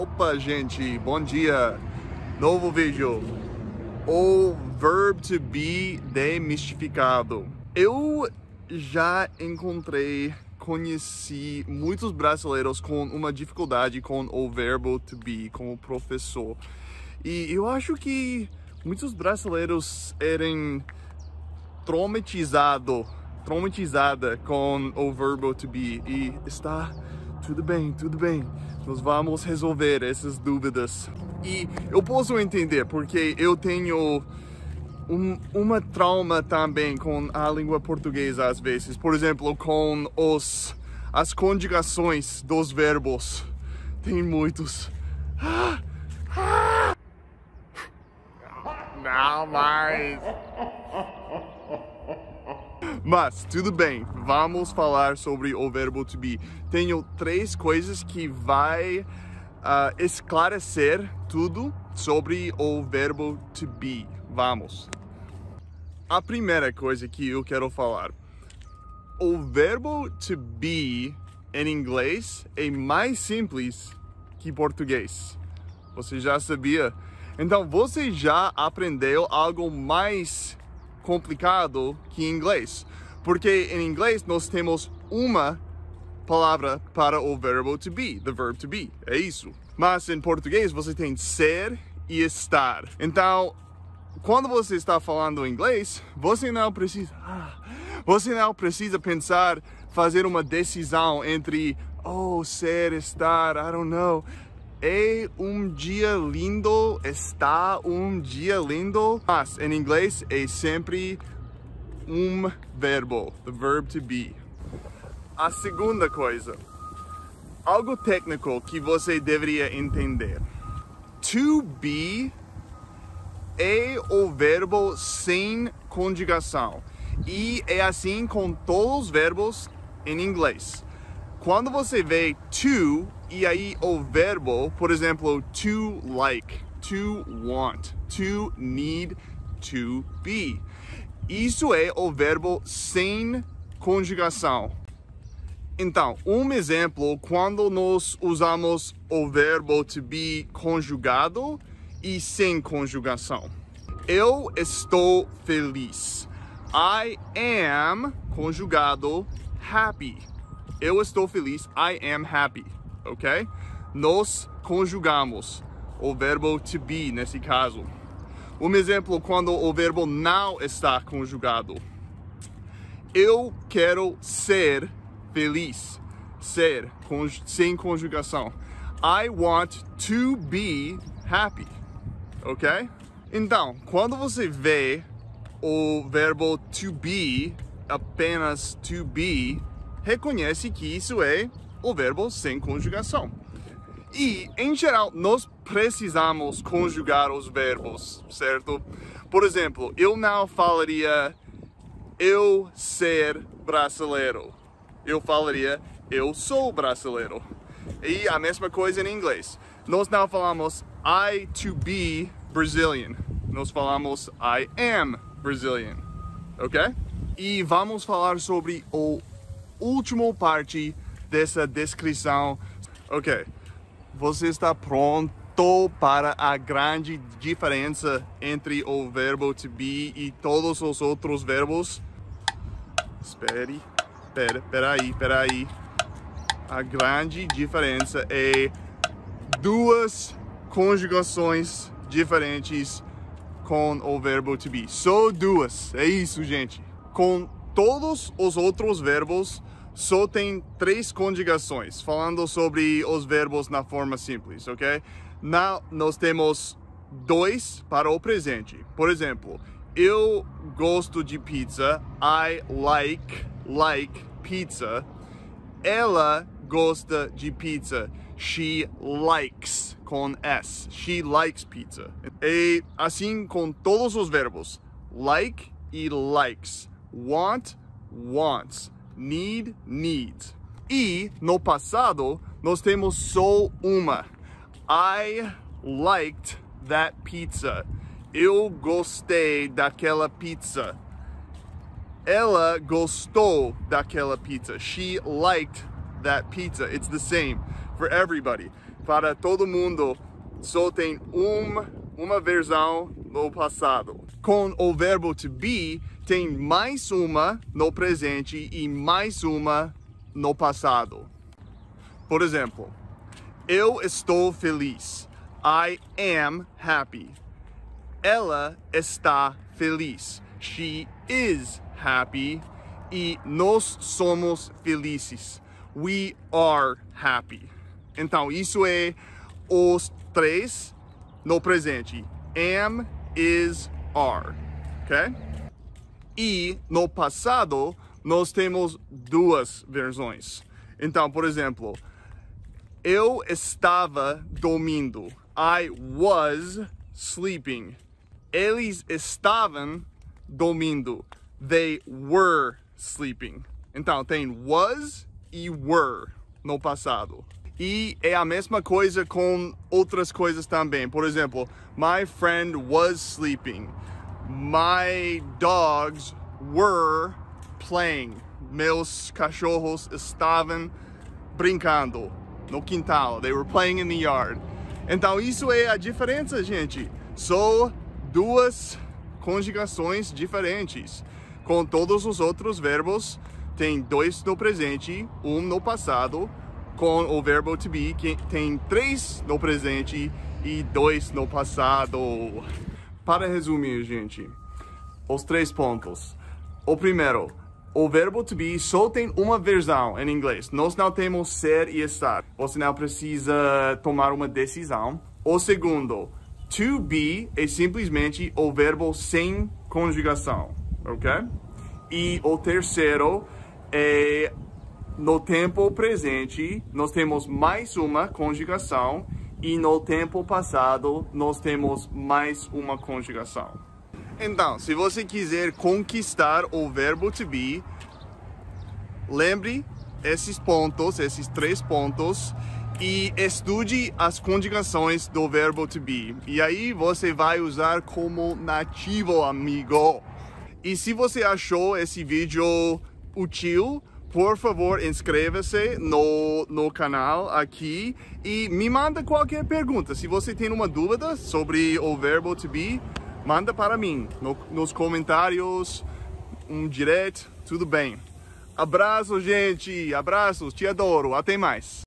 Opa, gente, bom dia. Novo vídeo. O verbo to be demistificado. Eu já conheci muitos brasileiros com uma dificuldade com o verbo to be, com o professor. E eu acho que muitos brasileiros eram traumatizada com o verbo to be. E está tudo bem. Nós vamos resolver essas dúvidas. E eu posso entender, porque eu tenho uma trauma também com a língua portuguesa às vezes. Por exemplo, com as conjugações dos verbos. Tem muitos. Não mais. Mas, tudo bem, vamos falar sobre o verbo to be. Tenho 3 coisas que vai esclarecer tudo sobre o verbo to be. Vamos. A primeira coisa que eu quero falar. O verbo to be em inglês é mais simples que português. Você já sabia? Então, você já aprendeu algo mais complicado que em inglês, porque em inglês nós temos uma palavra para o verbo to be, the verb to be, é isso. Mas em português você tem ser e estar. Então, quando você está falando inglês, você não precisa pensar, fazer uma decisão entre ser, estar, I don't know. É um dia lindo, está um dia lindo. Mas em inglês é sempre um verbo, the verb to be. A segunda coisa, algo técnico que você deveria entender. To be é o verbo sem conjugação. E é assim com todos os verbos em inglês. Quando você vê to e aí o verbo, por exemplo, to like, to want, to need, to be. Isso é o verbo sem conjugação. Então, um exemplo, quando nós usamos o verbo to be conjugado e sem conjugação. Eu estou feliz. I am, conjugado, happy. Eu estou feliz, I am happy, ok? Nós conjugamos o verbo to be nesse caso. Um exemplo, quando o verbo não está conjugado. Eu quero ser feliz. Ser, sem conjugação. I want to be happy, ok? Então, quando você vê o verbo to be, apenas to be, reconhece que isso é o verbo sem conjugação. E, em geral, nós precisamos conjugar os verbos, certo? Por exemplo, eu não falaria eu ser brasileiro. Eu falaria eu sou brasileiro. E a mesma coisa em inglês. Nós não falamos I to be Brazilian. Nós falamos I am Brazilian. Ok? E vamos falar sobre a última parte dessa descrição. Ok, você está pronto para a grande diferença entre o verbo to be e todos os outros verbos? Espera aí. A grande diferença é 2 conjugações diferentes com o verbo to be. Só 2. É isso, gente. Com todos os outros verbos, só tem 3 conjugações, falando sobre os verbos na forma simples, ok? Nós temos 2 para o presente. Por exemplo, eu gosto de pizza. I like pizza. Ela gosta de pizza. She likes, com S. She likes pizza. E assim com todos os verbos. Like e likes. Want, wants. Need, needs. E no passado, nós temos só uma. I liked that pizza. Eu gostei daquela pizza. Ela gostou daquela pizza. She liked that pizza. It's the same for everybody. para todo mundo só tem uma versão no passado. Com o verbo to be, tem mais uma no presente e mais uma no passado. Por exemplo, eu estou feliz. I am happy. Ela está feliz. She is happy. E nós somos felizes. We are happy. Então, isso é os três no presente. Am, is, are. Ok? E no passado, nós temos duas versões. Então, por exemplo, eu estava dormindo. I was sleeping. Eles estavam dormindo. They were sleeping. Então, tem was e were no passado. E é a mesma coisa com outras coisas também. Por exemplo, my friend was sleeping. My dogs were playing. Meus cachorros estavam brincando no quintal. They were playing in the yard. Então, isso é a diferença, gente. São duas conjugações diferentes. Com todos os outros verbos, tem dois no presente, um no passado. Com o verbo to be, tem três no presente e dois no passado. Para resumir, gente, os 3 pontos. O primeiro, o verbo to be só tem uma versão em inglês. Nós não temos ser e estar. Você não precisa tomar uma decisão. O segundo, to be é simplesmente o verbo sem conjugação, ok? E o terceiro é no tempo presente, nós temos mais uma conjugação e no tempo passado, nós temos mais uma conjugação. Então, se você quiser conquistar o verbo to be, lembre esses pontos, esses 3 pontos, e estude as conjugações do verbo to be. E aí você vai usar como nativo, amigo. E se você achou esse vídeo útil, por favor, inscreva-se no canal aqui e me manda qualquer pergunta. Se você tem uma dúvida sobre o verbo to be, manda para mim nos comentários, um direct, tudo bem. Abraço, gente. Abraços, te adoro. Até mais.